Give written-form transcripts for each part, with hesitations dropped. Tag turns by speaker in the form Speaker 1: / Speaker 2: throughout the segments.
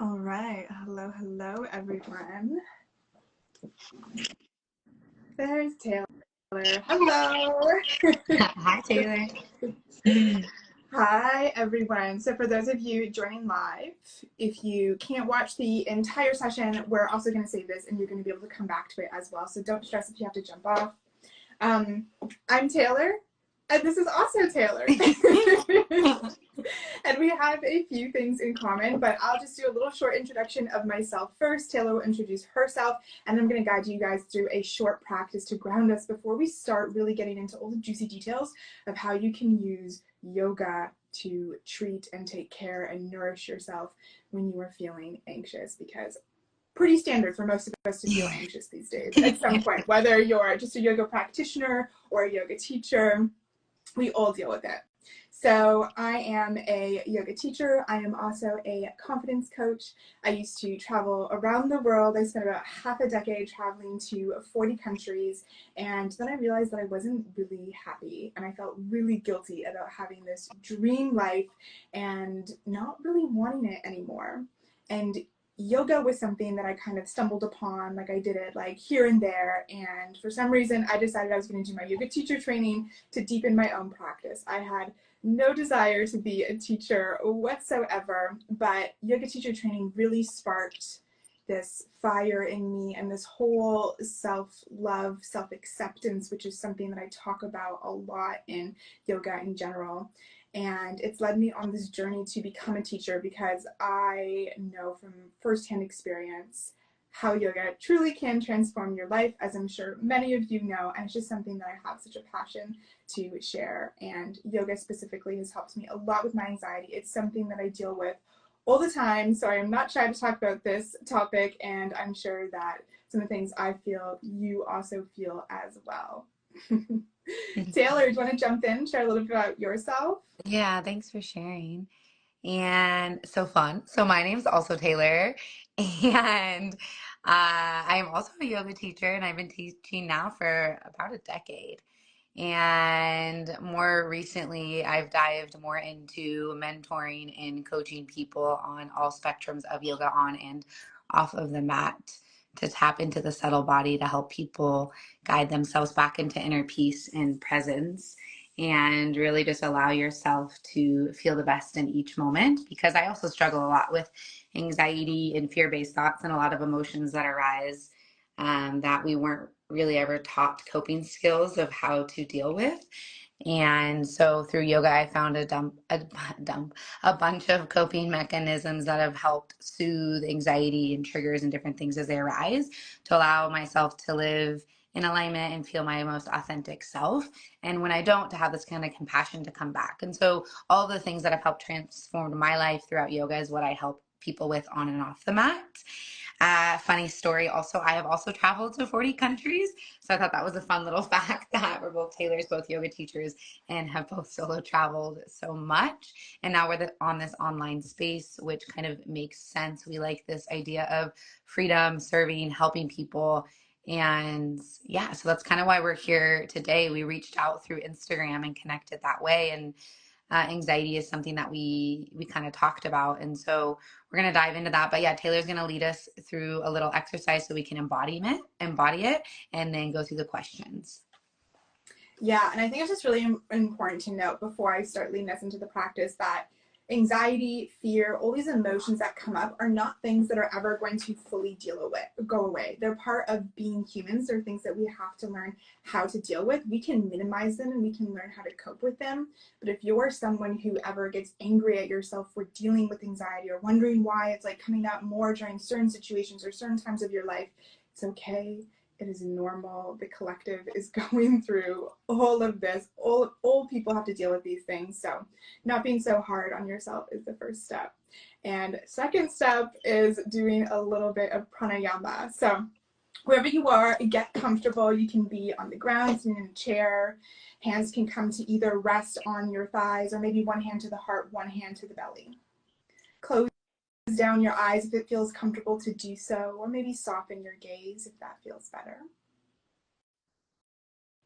Speaker 1: All right. Hello, hello, everyone. There's Taylor. Hello.
Speaker 2: Hi, Taylor.
Speaker 1: Hi, everyone. So, for those of you joining live, if you can't watch the entire session, we're also going to save this and you're going to be able to come back to it as well. So, don't stress if you have to jump off. I'm Taylor, and this is also Taylor. And we have a few things in common, but I'll just do a little short introduction of myself first. Taylor will introduce herself, and I'm going to guide you guys through a short practice to ground us before we start really getting into all the juicy details of how you can use yoga to treat and take care and nourish yourself when you are feeling anxious, because pretty standard for most of us to feel anxious these days at some point, whether you're just a yoga practitioner or a yoga teacher, we all deal with it. So I am a yoga teacher. I am also a confidence coach. I used to travel around the world. I spent about half a decade traveling to 40 countries. And then I realized that I wasn't really happy. And I felt really guilty about having this dream life and not really wanting it anymore. And yoga was something that I kind of stumbled upon, like I did it like here and there, and for some reason I decided I was going to do my yoga teacher training to deepen my own practice. I had no desire to be a teacher whatsoever, but yoga teacher training really sparked this fire in me and this whole self-love, self-acceptance, which is something that I talk about a lot in yoga in general. And it's led me on this journey to become a teacher because I know from firsthand experience how yoga truly can transform your life, as I'm sure many of you know, and it's just something that I have such a passion to share. And yoga specifically has helped me a lot with my anxiety. It's something that I deal with all the time, so I am not shy to talk about this topic, and I'm sure that some of the things I feel, you also feel as well. Taylor, do you want to jump in, share a little bit about yourself?
Speaker 2: Yeah, thanks for sharing. And so fun. So my name's also Taylor, and I am also a yoga teacher, and I've been teaching now for about a decade. And more recently, I've dived more into mentoring and coaching people on all spectrums of yoga on and off of the mat to tap into the subtle body to help people guide themselves back into inner peace and presence and really just allow yourself to feel the best in each moment. Because I also struggle a lot with anxiety and fear-based thoughts and a lot of emotions that arise that we weren't really ever taught coping skills of how to deal with. And so through yoga, I found a bunch of coping mechanisms that have helped soothe anxiety and triggers and different things as they arise to allow myself to live in alignment and feel my most authentic self. And when I don't, to have this kind of compassion to come back. And so all the things that have helped transform my life throughout yoga is what I help people with on and off the mat. Funny story also, I have also traveled to 40 countries. So I thought that was a fun little fact that we're both Taylors, both yoga teachers, and have both solo traveled so much. And now we're on this online space, which kind of makes sense. We like this idea of freedom, serving, helping people. And yeah, so that's kind of why we're here today. We reached out through Instagram and connected that way. And anxiety is something that we kind of talked about. And so we're going to dive into that. But yeah, Taylor's going to lead us through a little exercise so we can embody it, and then go through the questions.
Speaker 1: Yeah, and I think it's just really important to note before I start leading us into the practice that anxiety, fear, all these emotions that come up are not things that are ever going to fully go away. They're part of being humans. They're things that we have to learn how to deal with. We can minimize them and we can learn how to cope with them. But if you're someone who ever gets angry at yourself for dealing with anxiety or wondering why it's like coming out more during certain situations or certain times of your life, it's okay. It is normal. The collective is going through all of this. All people have to deal with these things. So not being so hard on yourself is the first step. And second step is doing a little bit of pranayama. So wherever you are, get comfortable. You can be on the ground, sitting in a chair. Hands can come to either rest on your thighs or maybe one hand to the heart, one hand to the belly. Close down your eyes if it feels comfortable to do so, or maybe soften your gaze if that feels better.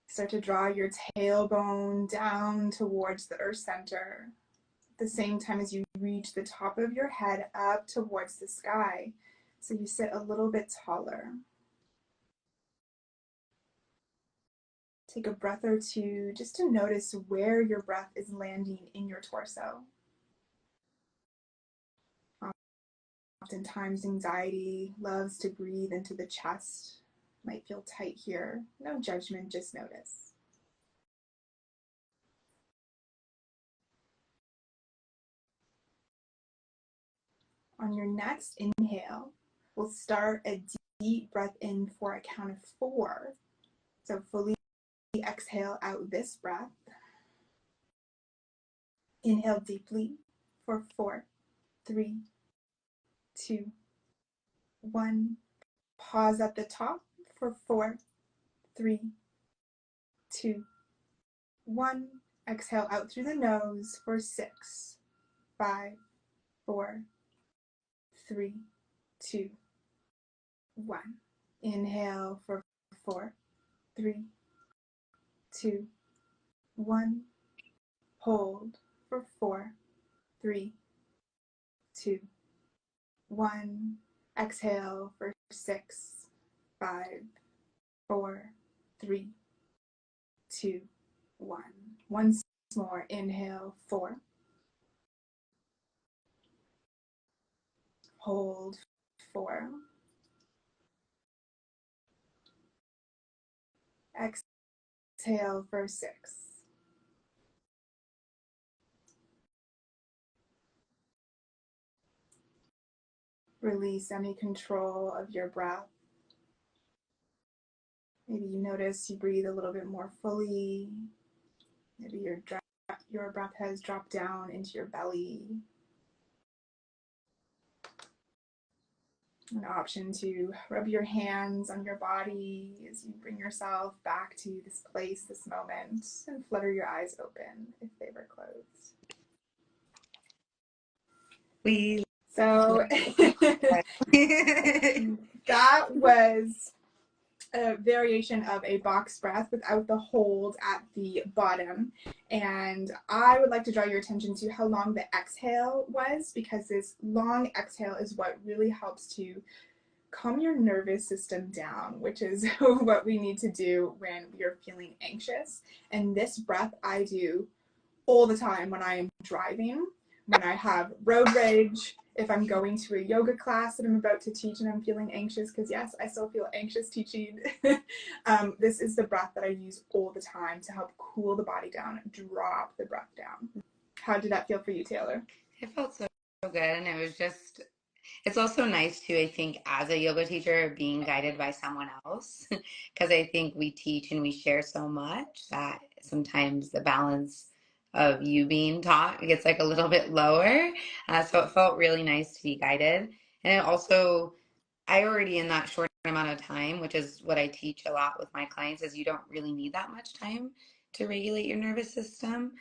Speaker 1: Start to draw your tailbone down towards the earth center, the same time as you reach the top of your head up towards the sky. So you sit a little bit taller. Take a breath or two just to notice where your breath is landing in your torso. Oftentimes, anxiety loves to breathe into the chest. Might feel tight here. No judgment, just notice. On your next inhale, we'll start a deep breath in for a count of 4. So fully exhale out this breath. Inhale deeply for 4, 3, 2, 1. Pause at the top for 4, 3, 2, 1. Exhale out through the nose for 6, 5, 4, 3, 2, 1. Inhale for 4, 3, 2, 1. Hold for 4, 3, 2, 1. Exhale for 6, 5, 4, 3, 2, 1. Once more, inhale, 4. Hold, 4. Exhale for 6. Release any control of your breath. Maybe you notice you breathe a little bit more fully. Maybe your breath has dropped down into your belly. An option to rub your hands on your body as you bring yourself back to this place, this moment, and flutter your eyes open if they were closed. So that was a variation of a box breath without the hold at the bottom. And I would like to draw your attention to how long the exhale was, because this long exhale is what really helps to calm your nervous system down, which is what we need to do when we are feeling anxious. And this breath I do all the time when I am driving, when I have road rage, if I'm going to a yoga class that I'm about to teach and I'm feeling anxious, because yes, I still feel anxious teaching. This is the breath that I use all the time to help cool the body down, drop the breath down. How did that feel for you, Taylor?
Speaker 2: It felt so good, and it was just, it's also nice too, I think, as a yoga teacher, being guided by someone else, because I think we teach and we share so much that sometimes the balance of you being taught gets like a little bit lower. So it felt really nice to be guided. And it also, I already in that short amount of time, which is what I teach a lot with my clients, is you don't really need that much time to regulate your nervous system.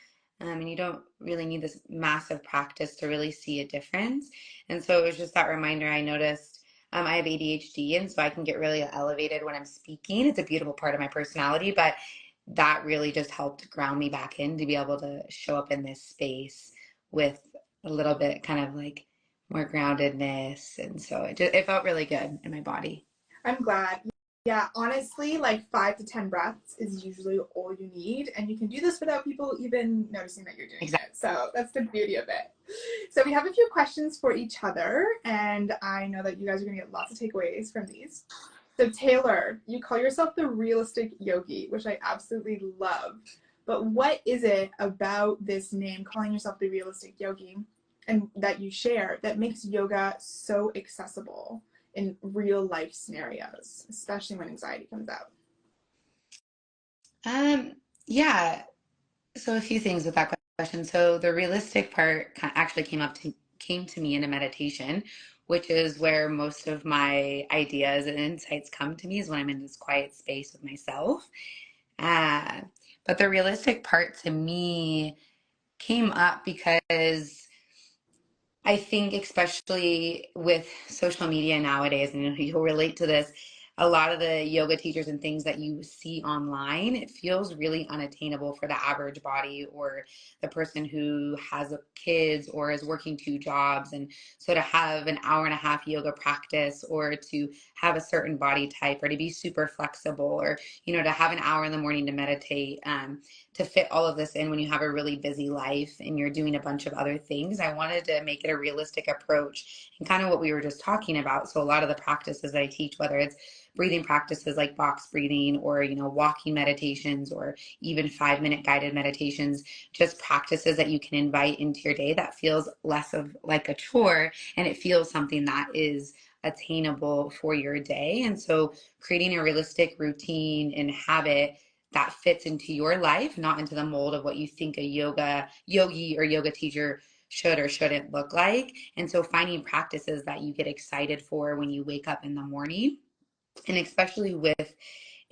Speaker 2: And you don't really need this massive practice to really see a difference. And so it was just that reminder. I noticed I have ADHD, and so I can get really elevated when I'm speaking. It's a beautiful part of my personality, but that really just helped ground me back in to be able to show up in this space with a little bit kind of like more groundedness. And so it felt really good in my body.
Speaker 1: I'm glad. Yeah, honestly, like 5 to 10 breaths is usually all you need, and you can do this without people even noticing that you're doing
Speaker 2: Exactly.
Speaker 1: it. So that's the beauty of it. So we have a few questions for each other, and I know that you guys are going to get lots of takeaways from these. So Taylor, you call yourself the Realistic Yogi, which I absolutely love. But what is it about this name, calling yourself the Realistic Yogi, and that you share, that makes yoga so accessible in real life scenarios, especially when anxiety comes out?
Speaker 2: Yeah. So a few things with that question. So the realistic part actually came to me in a meditation, which is where most of my ideas and insights come to me, is when I'm in this quiet space with myself. Uh, but the realistic part to me came up because I think, especially with social media nowadays, and you'll relate to this, a lot of the yoga teachers and things that you see online, it feels really unattainable for the average body or the person who has kids or is working two jobs. And so to have an hour and a half yoga practice, or to have a certain body type, or to be super flexible, or, to have an hour in the morning to meditate, to fit all of this in when you have a really busy life and you're doing a bunch of other things, I wanted to make it a realistic approach and kind of what we were just talking about. So a lot of the practices that I teach, whether it's breathing practices like box breathing, or walking meditations, or even 5-minute guided meditations, just practices that you can invite into your day that feels less of like a chore, and it feels something that is attainable for your day. And so creating a realistic routine and habit that fits into your life, not into the mold of what you think a yogi or yoga teacher should or shouldn't look like. And so finding practices that you get excited for when you wake up in the morning, and especially with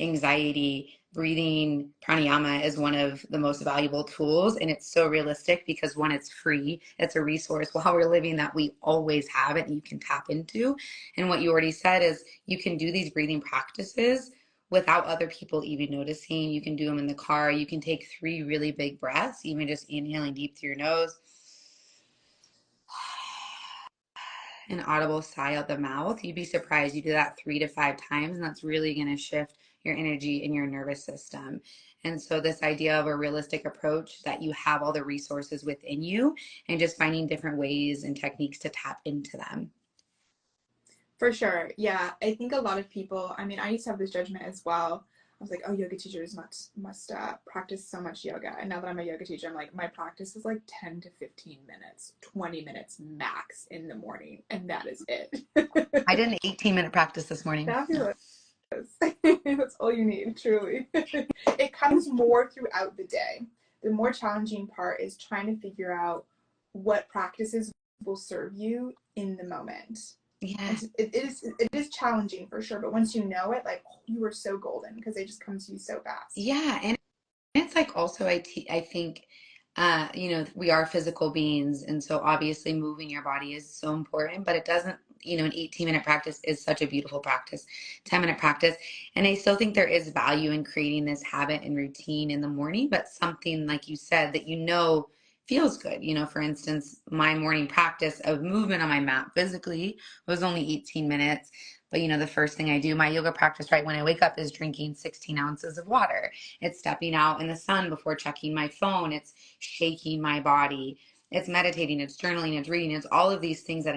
Speaker 2: anxiety, breathing pranayama is one of the most valuable tools. And it's so realistic because, one, it's free. It's a resource while we're living that we always have it and you can tap into. And what you already said is you can do these breathing practices without other people even noticing. You can do them in the car. You can take 3 really big breaths, even just inhaling deep through your nose, an audible sigh out the mouth. You'd be surprised. You do that 3 to 5 times, and that's really going to shift your energy in your nervous system. And so this idea of a realistic approach, that you have all the resources within you, and just finding different ways and techniques to tap into them.
Speaker 1: For sure. Yeah. I think a lot of people, I mean, I used to have this judgment as well. I was like, oh, yoga teachers must practice so much yoga. And now that I'm a yoga teacher, I'm like, my practice is like 10 to 15 minutes, 20 minutes max in the morning. And that is it.
Speaker 2: I did an 18-minute practice this morning.
Speaker 1: Fabulous. That's all you need, truly. It comes more throughout the day. The more challenging part is trying to figure out what practices will serve you in the moment.
Speaker 2: Yeah.
Speaker 1: And it is challenging for sure, but once you know it, like, you are so golden because they just come to you so fast.
Speaker 2: Yeah. And it's like, also, I think, we are physical beings. And so obviously moving your body is so important, but it doesn't, an 18-minute practice is such a beautiful practice, 10-minute practice. And I still think there is value in creating this habit and routine in the morning, but something, like you said, that feels good. For instance, my morning practice of movement on my mat physically was only 18 minutes. But the first thing I do, my yoga practice right when I wake up, is drinking 16 ounces of water. It's stepping out in the sun before checking my phone. It's shaking my body. It's meditating. It's journaling. It's reading. It's all of these things that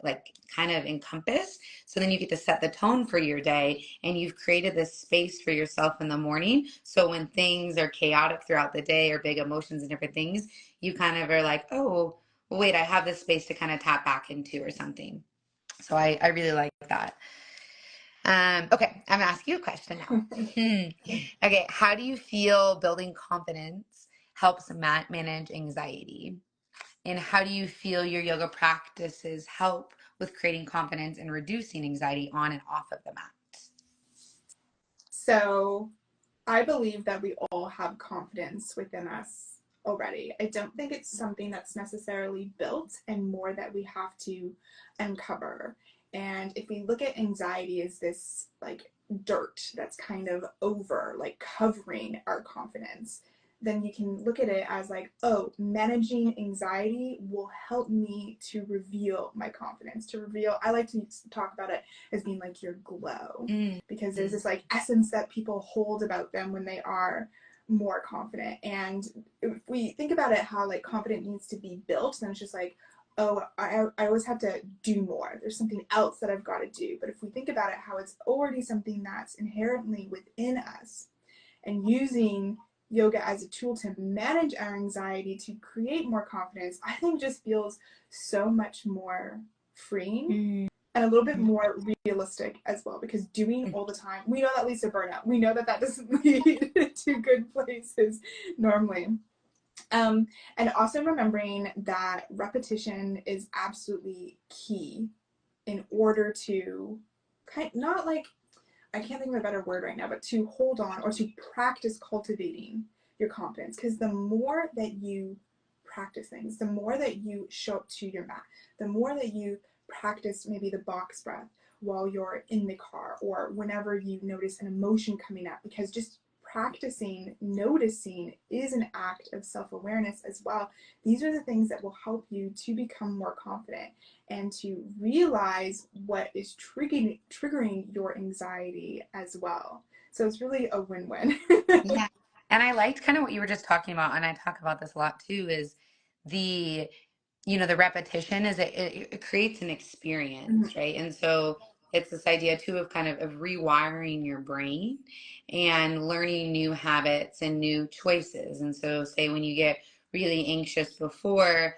Speaker 2: like kind of encompass. So then you get to set the tone for your day, and you've created this space for yourself in the morning. So when things are chaotic throughout the day, or big emotions and different things, you kind of are like, oh, well, wait, I have this space to kind of tap back into or something. So I really like that. Okay, I'm gonna ask you a question now. Okay, how do you feel building confidence helps manage anxiety? And how do you feel your yoga practices help with creating confidence and reducing anxiety on and off of the mat?
Speaker 1: So I believe that we all have confidence within us already. I don't think it's something that's necessarily built, and more that we have to uncover. And if we look at anxiety as this like dirt that's kind of over, like covering our confidence, then you can look at it as like, oh, managing anxiety will help me to reveal my confidence, to reveal, I like to talk about it as being like your glow, because there's this like essence that people hold about them when they are more confident. And if we think about it, how like confidence needs to be built, then it's just like, oh, I always have to do more. There's something else that I've got to do. But if we think about it, how it's already something that's inherently within us, and using yoga as a tool to manage our anxiety, to create more confidence, I think just feels so much more freeing and a little bit more realistic as well, because doing all the time, we know that leads to burnout. We know that that doesn't lead to good places normally. And also remembering that repetition is absolutely key in order to not like, I can't think of a better word right now, but to hold on or to practice cultivating your confidence. Because the more that you practice things, the more that you show up to your mat, the more that you practice maybe the box breath, while you're in the car or whenever you notice an emotion coming up, because just practicing noticing is an act of self-awareness as well. These are the things that will help you to become more confident and to realize what is triggering your anxiety as well. So it's really a win-win.
Speaker 2: Yeah. And I liked kind of what you were just talking about, and I talk about this a lot too, is the, the repetition is it creates an
Speaker 1: Mhm.
Speaker 2: experience, right? And so it's this idea too of kind of rewiring your brain and learning new habits and new choices. And so say when you get really anxious before,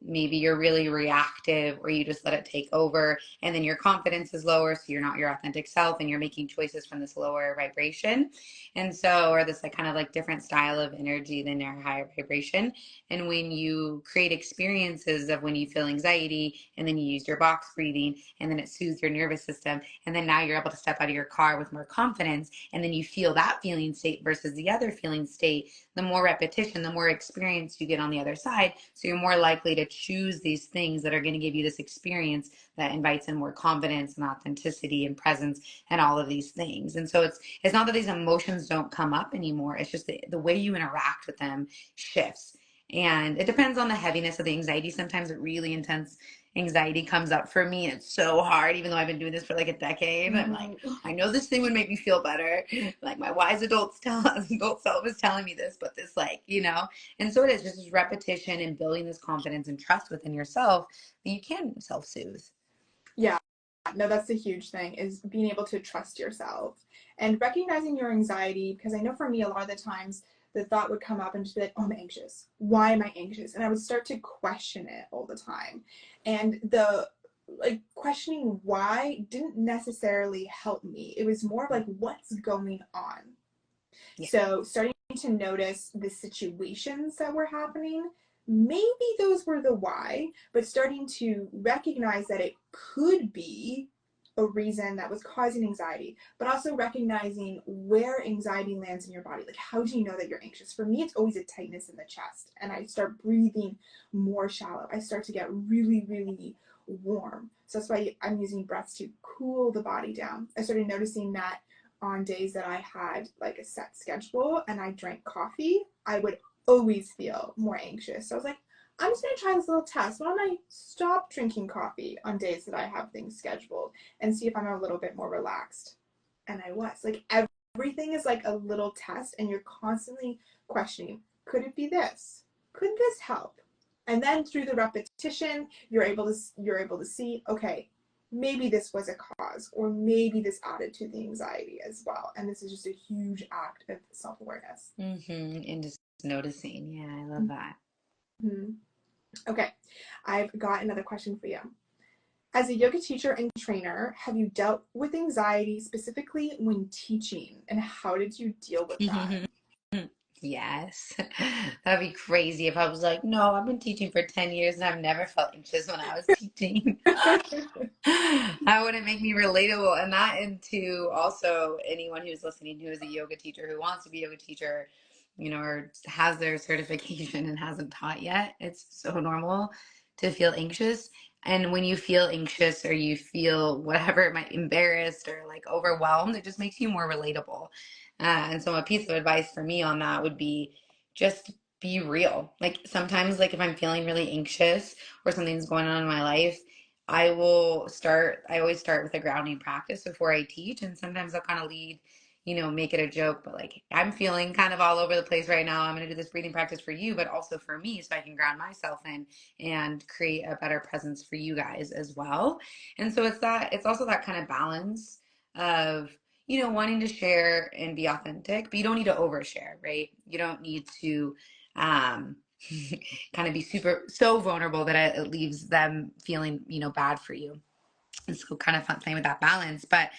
Speaker 2: maybe you're really reactive or you just let it take over and then your confidence is lower, so you're not your authentic self and you're making choices from this lower vibration. And so, or this like kind of like different style of energy than your higher vibration. And when you create experiences of when you feel anxiety and then you use your box breathing and then it soothes your nervous system, and then now you're able to step out of your car with more confidence, and then you feel that feeling state versus the other feeling state, the more repetition, the more experience you get on the other side. So you're more likely to choose these things that are going to give you this experience that invites in more confidence and authenticity and presence and all of these things. And so it's not that these emotions don't come up anymore. It's just the way you interact with them shifts. And it depends on the heaviness of the anxiety. Sometimes really intense anxiety comes up for me, and it's so hard, even though I've been doing this for like a decade. I'm like,
Speaker 1: Mhm.
Speaker 2: I know this thing would make me feel better. Like my wise adult self is telling me this, but this and so it is just this repetition and building this confidence and trust within yourself that you can self-soothe.
Speaker 1: Yeah, no, that's a huge thing, is being able to trust yourself and recognizing your anxiety. Because I know for me, a lot of the times the thought would come up and just be like, oh, I'm anxious. Why am I anxious? And I would start to question it all the time. And the like questioning why didn't necessarily help me. It was more like, what's going on?
Speaker 2: Yeah.
Speaker 1: So starting to notice the situations that were happening, maybe those were the why, but starting to recognize that it could be a reason that was causing anxiety, but also recognizing where anxiety lands in your body. Like, how do you know that you're anxious? For me, it's always a tightness in the chest, and I start breathing more shallow. I start to get really, really warm. So that's why I'm using breaths to cool the body down. I started noticing that on days that I had like a set schedule and I drank coffee, I would always feel more anxious. So I was like, I'm just gonna try this little test. Why don't I stop drinking coffee on days that I have things scheduled and see if I'm a little bit more relaxed? And I was like, everything is like a little test, and you're constantly questioning, could it be this? Could this help? And then through the repetition, you're able to see, okay, maybe this was a cause, or maybe this added to the anxiety as well. And this is just a huge act of self-awareness.
Speaker 2: And just noticing. Yeah, I love that.
Speaker 1: Mm-hmm. Okay, I've got another question for you. As a yoga teacher and trainer, have you dealt with anxiety specifically when teaching, and how did you deal with that?
Speaker 2: Yes. That'd be crazy if I was like, no, I've been teaching for 10 years and I've never felt anxious when I was teaching. That wouldn't make me relatable. And that into also anyone who's listening who is a yoga teacher, who wants to be a yoga teacher, or has their certification and hasn't taught yet. It's so normal to feel anxious. And when you feel anxious or you feel whatever, it might embarrassed or like overwhelmed, it just makes you more relatable. And so a piece of advice for me on that would be just be real. Like sometimes, like if I'm feeling really anxious or something's going on in my life, I always start with a grounding practice before I teach. And sometimes I'll kind of lead, make it a joke, but like I'm feeling kind of all over the place right now. I'm going to do this breathing practice for you, but also for me so I can ground myself in and create a better presence for you guys as well. And so it's also that kind of balance of, wanting to share and be authentic, but you don't need to overshare, right? You don't need to um kind of be so vulnerable that it leaves them feeling, bad for you. And so kind of fun playing with that balance. But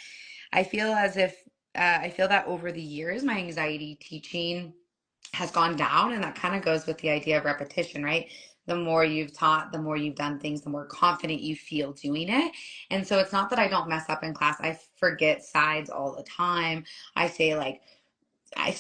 Speaker 2: I feel as if I feel that over the years, my anxiety teaching has gone down. And that kind of goes with the idea of repetition, right? The more you've taught, the more you've done things, the more confident you feel doing it. And so it's not that I don't mess up in class. I forget sides all the time. I say like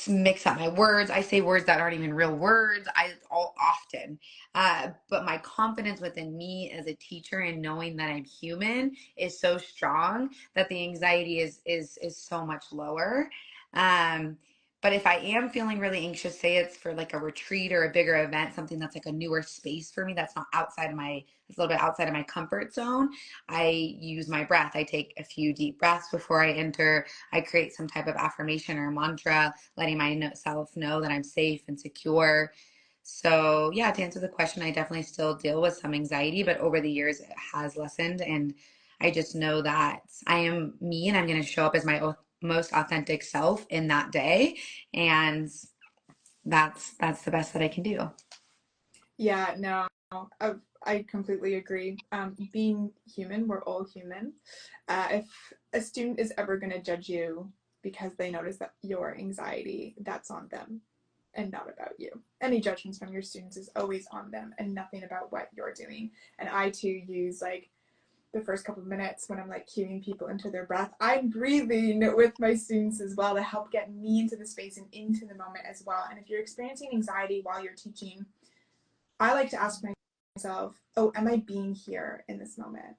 Speaker 2: mix up my words. I say words that aren't even real words. I all often. But my confidence within me as a teacher and knowing that I'm human is so strong that the anxiety is so much lower. Um, but if I am feeling really anxious, say it's for like a retreat or a bigger event, something that's like a newer space for me, that's not outside of my, it's a little bit outside of my comfort zone. I use my breath. I take a few deep breaths before I enter. I create some type of affirmation or mantra, letting myself know that I'm safe and secure. So, yeah, to answer the question, I definitely still deal with some anxiety, but over the years it has lessened. And I just know that I am me and I'm going to show up as my most authentic self in that day. And that's the best that I can do.
Speaker 1: Yeah, no, I completely agree. Being human, we're all human. If a student is ever going to judge you because they notice that your anxiety, that's on them and not about you. Any judgments from your students is always on them and nothing about what you're doing. And I too use like the first couple of minutes when I'm like cueing people into their breath, I'm breathing with my students as well to help get me into the space and into the moment as well. And if you're experiencing anxiety while you're teaching, I like to ask myself, oh, am I being here in this moment?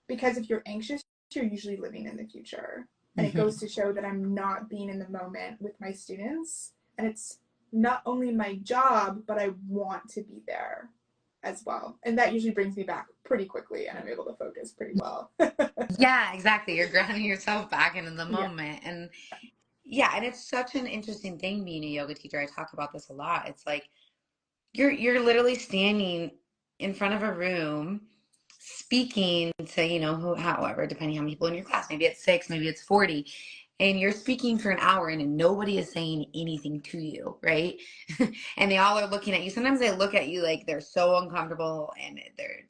Speaker 1: Because if you're anxious, you're usually living in the future. And it goes to show that I'm not being in the moment with my students. And it's not only my job, but I want to be there as well. And that usually brings me back pretty quickly and I'm able to focus pretty well.
Speaker 2: Yeah, exactly. You're grounding yourself back into the
Speaker 1: Yeah.
Speaker 2: moment. And yeah, and it's such an interesting thing being a yoga teacher. I talk about this a lot. It's like you're literally standing in front of a room speaking to, who, however, depending on how many people in your class, maybe it's six, maybe it's 40, and you're speaking for an hour and nobody is saying anything to you, right? And they all are looking at you. Sometimes they look at you like they're so uncomfortable and they're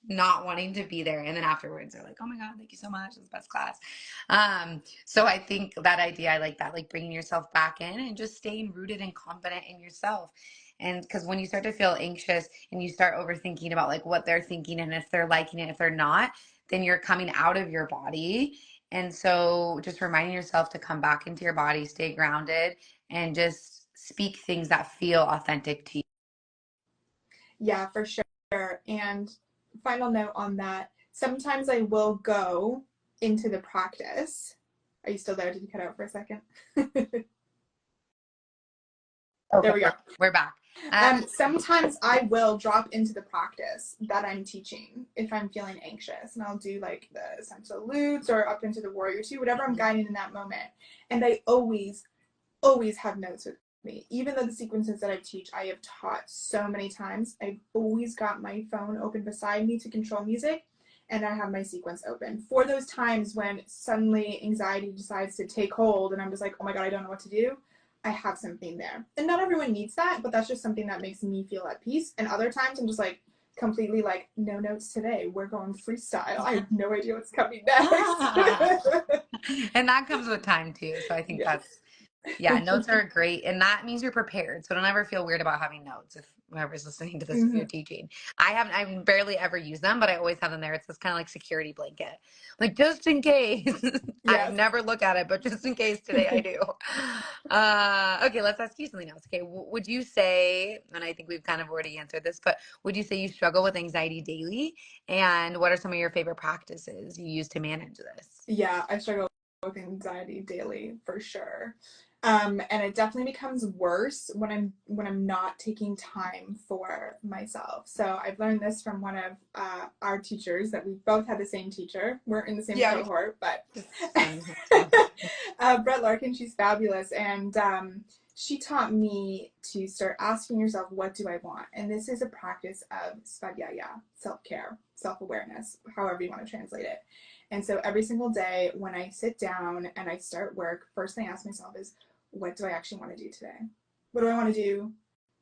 Speaker 2: not wanting to be there. And then afterwards they're like, oh my God, thank you so much. It was the best class. So I think that idea, I like that, like bringing yourself back in and just staying rooted and confident in yourself. And because when you start to feel anxious and you start overthinking about like what they're thinking and if they're liking it, if they're not, then you're coming out of your body. And so just reminding yourself to come back into your body, stay grounded, and just speak things that feel authentic to you.
Speaker 1: Yeah, for sure. And final note on that, sometimes I will go into the practice. Are you still there? Did you cut out for a second?
Speaker 2: Okay,
Speaker 1: There we go.
Speaker 2: we're back. Uh,
Speaker 1: Sometimes I will drop into the practice that I'm teaching if I'm feeling anxious, and I'll do like the essential lutes or up into the warrior two, whatever I'm guiding in that moment. And I always have notes with me. Even though the sequences that I teach, I have taught so many times, I've always got my phone open beside me to control music, and I have my sequence open for those times when suddenly anxiety decides to take hold, and I'm just like, oh my God, I don't know what to do. I have something there. And not everyone needs that, but that's just something that makes me feel at peace. And other times I'm just like completely like, no notes today. We're going freestyle. I have no idea what's coming next.
Speaker 2: and that comes with time too. So I think
Speaker 1: Yes.
Speaker 2: that's, yeah, notes are great. And that means you're prepared. So don't ever feel weird about having notes if whoever's listening to this, if you're
Speaker 1: Mhm.
Speaker 2: teaching. I've barely ever used them, but I always have them there. It's this kind of like security blanket. Like just in case. I
Speaker 1: Yes.
Speaker 2: never look at it, but just in case today I do. Okay, let's ask you something else. Okay, would you say, and I think we've kind of already answered this, but would you say you struggle with anxiety daily? And what are some of your favorite practices you use to manage this?
Speaker 1: Yeah, I struggle with anxiety daily for sure. And it definitely becomes worse when I'm not taking time for myself. So I've learned this from one of our teachers that we both had the same teacher. We're in the same
Speaker 2: Yeah,
Speaker 1: cohort, but
Speaker 2: just send him some.
Speaker 1: Brett Larkin, she's fabulous, and she taught me to start asking yourself, what do I want? And this is a practice of svadhyaya, self-care, self-awareness, however you want to translate it. And so every single day when I sit down and I start work, first thing I ask myself is, what do I actually want to do today? What do I want to do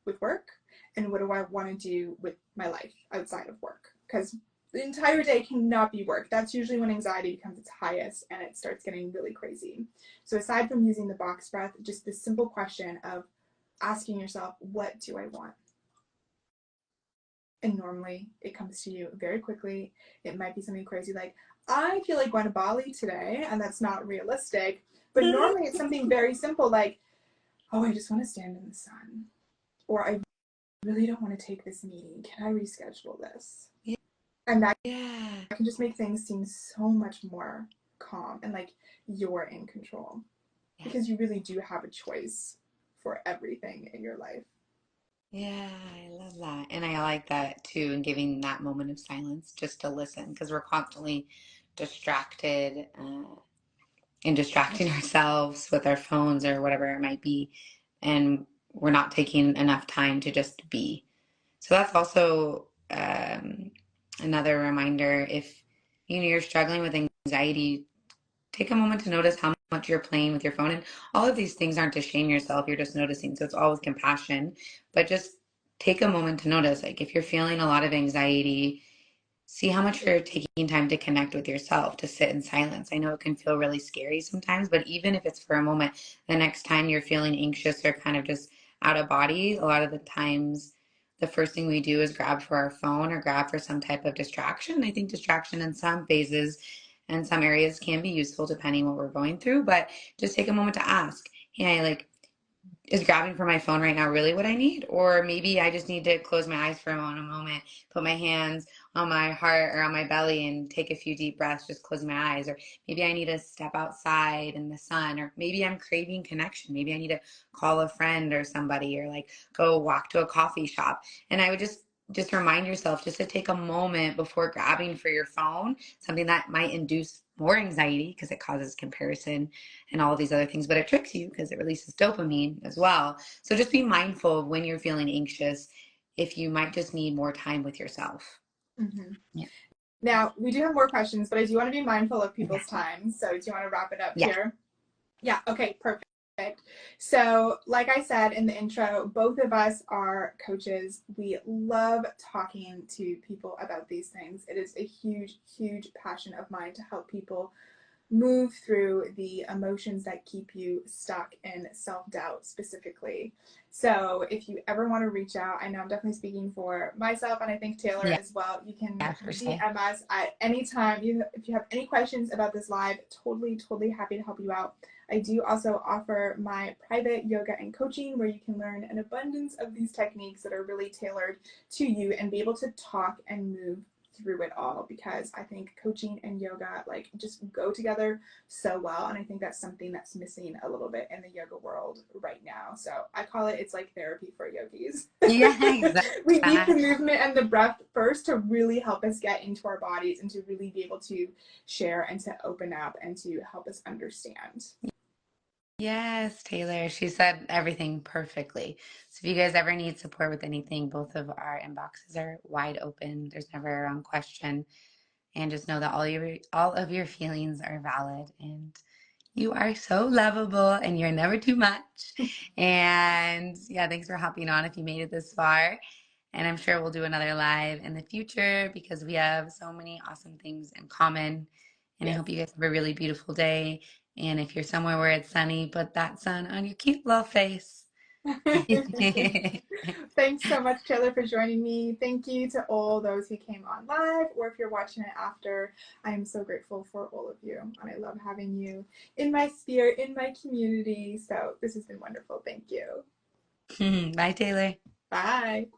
Speaker 1: with work? And what do I want to do with my life outside of work? Because the entire day cannot be work. That's usually when anxiety becomes its highest and it starts getting really crazy. So aside from using the box breath, just this simple question of asking yourself, what do I want? And normally it comes to you very quickly. It might be something crazy like, I feel like going to Bali today, and that's not realistic. But normally it's something very simple like, oh, I just want to stand in the sun, or I really don't want to take this meeting. Can I reschedule this?
Speaker 2: Yeah.
Speaker 1: And that
Speaker 2: Yeah.
Speaker 1: can just make things seem so much more calm and like you're in control
Speaker 2: Yeah.
Speaker 1: because you really do have a choice for everything in your life.
Speaker 2: Yeah, I love that. And I like that too, and giving that moment of silence just to listen because we're constantly distracted and distracting ourselves with our phones or whatever it might be. And we're not taking enough time to just be. So that's also another reminder if you're struggling with anxiety, take a moment to notice how much you're playing with your phone. And all of these things aren't to shame yourself, you're just noticing. So it's all with compassion, but just take a moment to notice. Like if you're feeling a lot of anxiety, see how much you're taking time to connect with yourself, to sit in silence. I know it can feel really scary sometimes, but even if it's for a moment, the next time you're feeling anxious or kind of just out of body, a lot of the times the first thing we do is grab for our phone or grab for some type of distraction. I think distraction in some phases and some areas can be useful depending what we're going through, but just take a moment to ask, hey, like, is grabbing for my phone right now really what I need? Or maybe I just need to close my eyes for a moment, put my hands on my heart or on my belly and take a few deep breaths, just closing my eyes. Or maybe I need to step outside in the sun. Or maybe I'm craving connection. Maybe I need to call a friend or somebody or like go walk to a coffee shop. And I would just remind yourself just to take a moment before grabbing for your phone, something that might induce more anxiety because it causes comparison and all of these other things, but it tricks you because it releases dopamine as well. So just be mindful of when you're feeling anxious if you might just need more time with yourself.
Speaker 1: Mm-hmm.
Speaker 2: Yeah.
Speaker 1: Now, we do have more questions, but I do want to be mindful of
Speaker 2: Yeah.
Speaker 1: people's time. So, do you want to wrap it up
Speaker 2: Yeah.
Speaker 1: here? Yeah, okay, perfect. So, like I said in the intro, both of us are coaches. We love talking to people about these things. It is a huge, huge passion of mine to help people move through the emotions that keep you stuck in self-doubt specifically. So if you ever want to reach out, I know I'm definitely speaking for myself and I think Taylor
Speaker 2: Yeah.
Speaker 1: as well, you can
Speaker 2: Yeah, for sure.
Speaker 1: DM us at any time. If you have any questions about this live, totally happy to help you out. I do also offer my private yoga and coaching where you can learn an abundance of these techniques that are really tailored to you and be able to talk and move through it all, because I think coaching and yoga like just go together so well, and I think that's something that's missing a little bit in the yoga world right now. So I call it's like therapy for yogis.
Speaker 2: Yeah, exactly.
Speaker 1: We need the
Speaker 2: And
Speaker 1: movement and the breath first to really help us get into our bodies and to really be able to share and to open up and to help us understand.
Speaker 2: yes, Taylor, she said everything perfectly. So if you guys ever need support with anything, both of our inboxes are wide open. There's never a wrong question. And just know that all of your feelings are valid and you are so lovable and you're never too much. And yeah, thanks for hopping on if you made it this far. And I'm sure we'll do another live in the future because we have so many awesome things in common. And I
Speaker 1: Yes.
Speaker 2: hope you guys have a really beautiful day. And if you're somewhere where it's sunny, put that sun on your cute little face.
Speaker 1: Thanks so much, Taylor, for joining me. Thank you to all those who came on live, or if you're watching it after. I am so grateful for all of you, and I love having you in my sphere, in my community. So this has been wonderful. Thank you.
Speaker 2: Bye, Taylor.
Speaker 1: Bye.